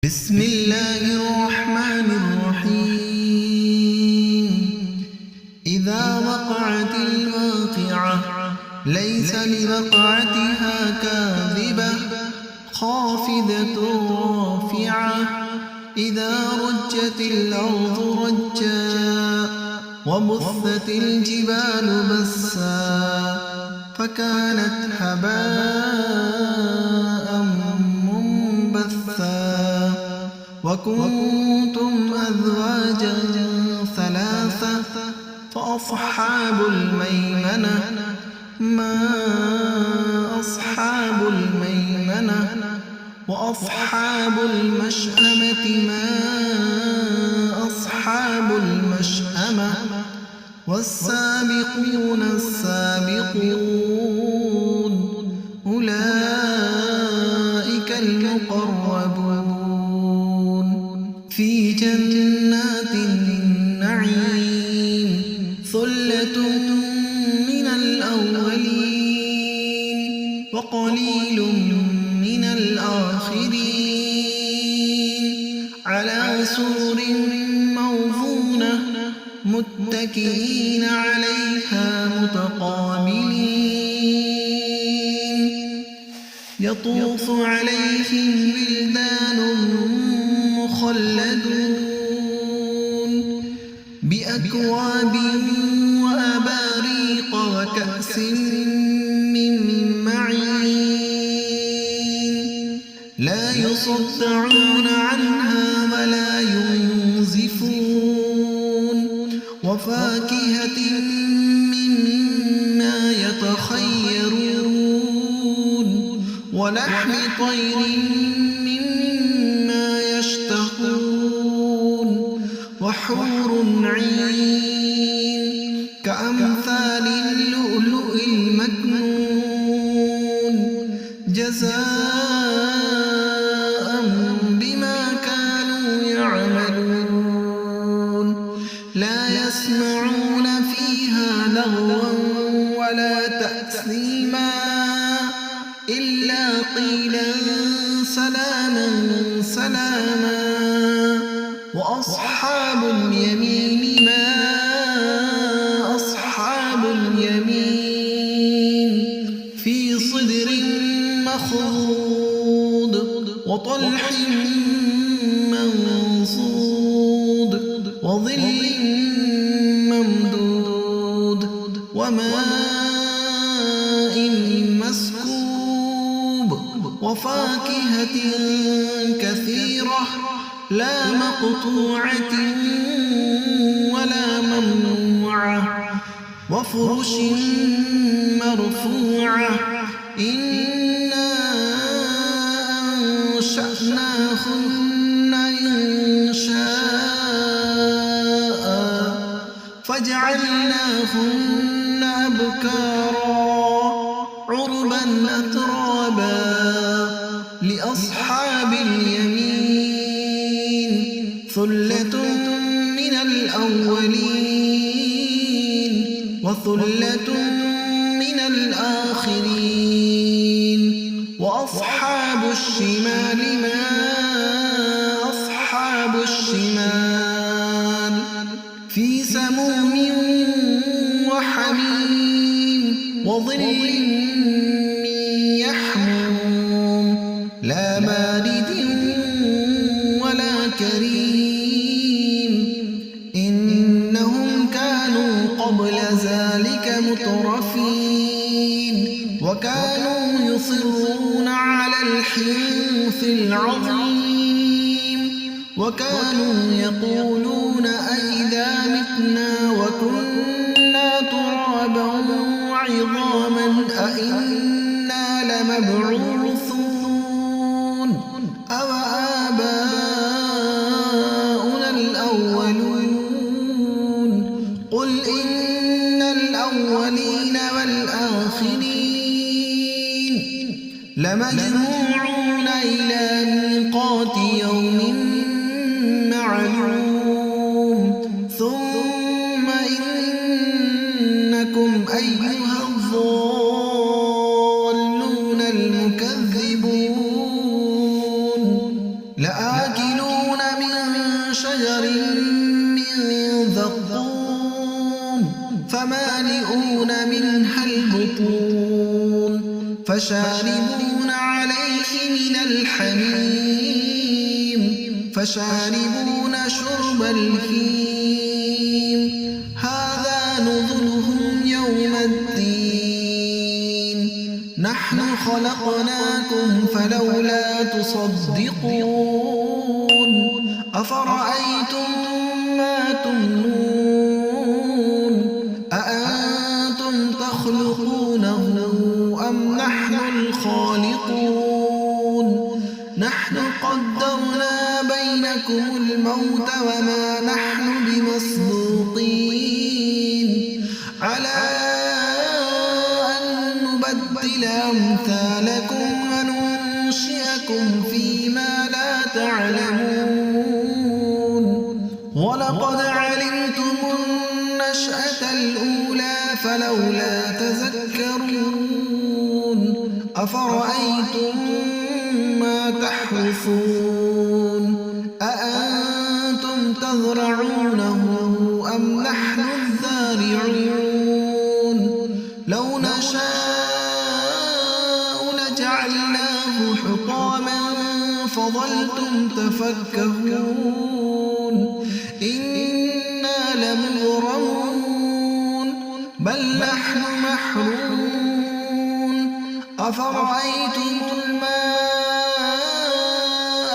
بسم الله الرحمن الرحيم إذا وقعت الواقعة ليس لوقعتها كاذبة خافضة رافعة إذا رجت الأرض رجا وبثت الجبال بسا فكانت هباء منبثا وكنتم أزواجا ثلاثة فأصحاب الميمنة ما أصحاب الميمنة وأصحاب المشأمة ما أصحاب المشأمة والسابقون السابقون أولئك المقربون في جنات النعيم ثلة من الأولين وقليل من الآخرين على سرر موضونة متكئين عليها متقابلين يطوف عليهم ولدان مخلدون بأكواب وأباريق وكأس من معين لا يصدعون عنها ولا ينزفون وفاكهة مما يتخيرون ولحم طير مما يشتهون وحور عين كأمثال اللؤلؤ المكنون جزاء بما كانوا يعملون لا يسمعون فيها لغوا ولا تأثيما إلا قيلا سلاما سلاما وأصحاب اليمين ما أصحاب اليمين في صدر مخضود وطلح منضود وظل ممدود وماء مسكوب وفاكهة كثيرة لا مقطوعة ولا ممنوعة وفرش مرفوعة إنا أنشأناهن إنشاء فجعلناهن أبكارا عربا أترابا لأصحاب اليمين ثلة من الأولين وثلة من الآخرين وأصحاب الشمال ما أصحاب الشمال في سموم وحميم وظل من يحموم لا بارد ولا كريم إنهم كانوا قبل ذلك مترفين وكانوا يصرون على الحنث العظيم وكانوا يقولون أئذا متنا وكنا ترابا وعظاما أئنا لمبعوثون أو آباؤنا الأولون قل إن الأولين والآخرين لمجموعون إلى ميقات يوم معلوم ثم إنكم أيها الضالون المكذبون لآكلون شجر من زقوم فمالئون منها البطون فشاربون عليه من الحميم فشاربون شرب الهيم هذا نزلهم يوم الدين نحن خلقناكم فلولا تصدقون أفرأيتم ما تمنون أأنتم تخلقونه أم نحن الخالقون نحن قدرنا بينكم الموت وما نحن بمسبوقين على أن نبدل أمثالكم وننشئكم فيما لا تعلمون ولقد علمتم النشأة الأولى فلولا تذكرون أفرأيتم ما تحرثون أأنتم تزرعونه أم نحن الزارعون لو نشاء لجعلناه حطاما فظلتم تفكهون إنا لمغرمون بل نحن محرومون أفرأيتم الماء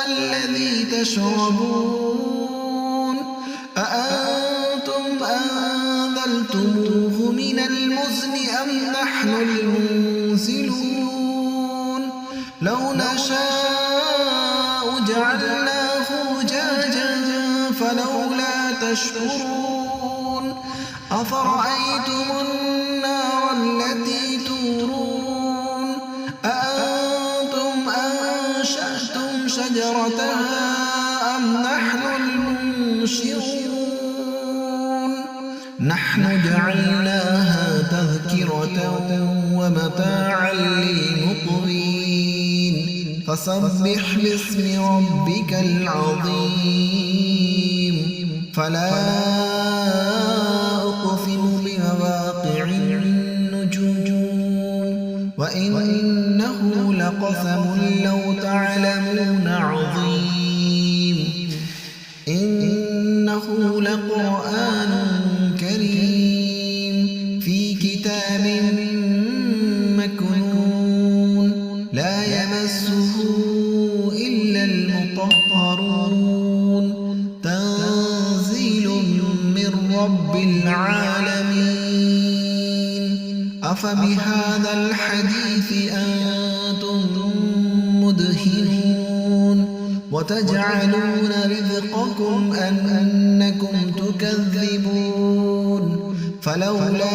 الذي تشربون أأنتم أنزلتموه من المزن أم نحن المنزلون لو نشاء جعلناه أجاجا فلولا تشكرون أفرأيتم النار التي تورون أأنتم أنشأتم شجرتها أم نحن المنشئون نحن جعلناها تذكرة ومتاعا للمقوين فسبح باسم ربك العظيم فلا أقسم بمواقع النجوم وإنه لقسم لو تعلمون عظيم إنه لقرآن كريم في كتاب مكنون لا يمسه إلا المطهرون تنزيل من رب العالمين أفبهذا الحديث أنتم مدهنون وتجعلون رزقكم أنكم تكذبون فلولا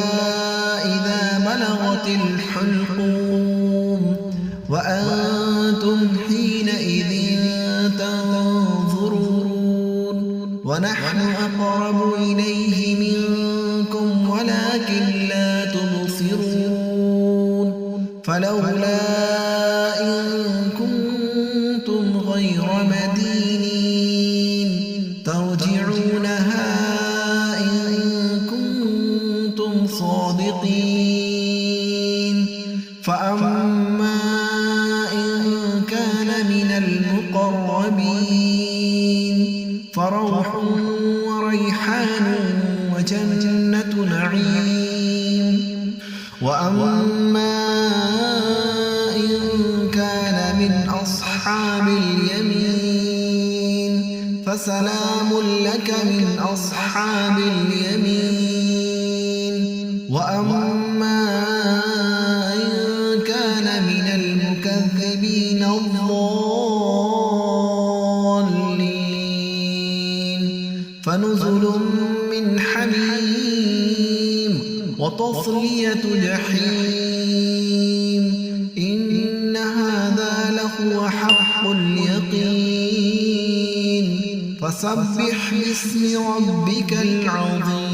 إذا بلغت الحلقوم وأنتم حينئذ تنظرون ونحن أقرب إليه منكم ولكن لا تبصرون فلولا إن كنتم غير مدينين ترجعونها إن كنتم صادقين فأما إن كان من المقربين فروح وريحان وجنة نعيم وأما إن كان من أصحاب اليمين فسلام لك من أصحاب اليمين وأما إن كان من المكذبين الضالين فنزل من حميم وتصلية جحيم إن هذا لهو حق اليقين فسبح باسم ربك العظيم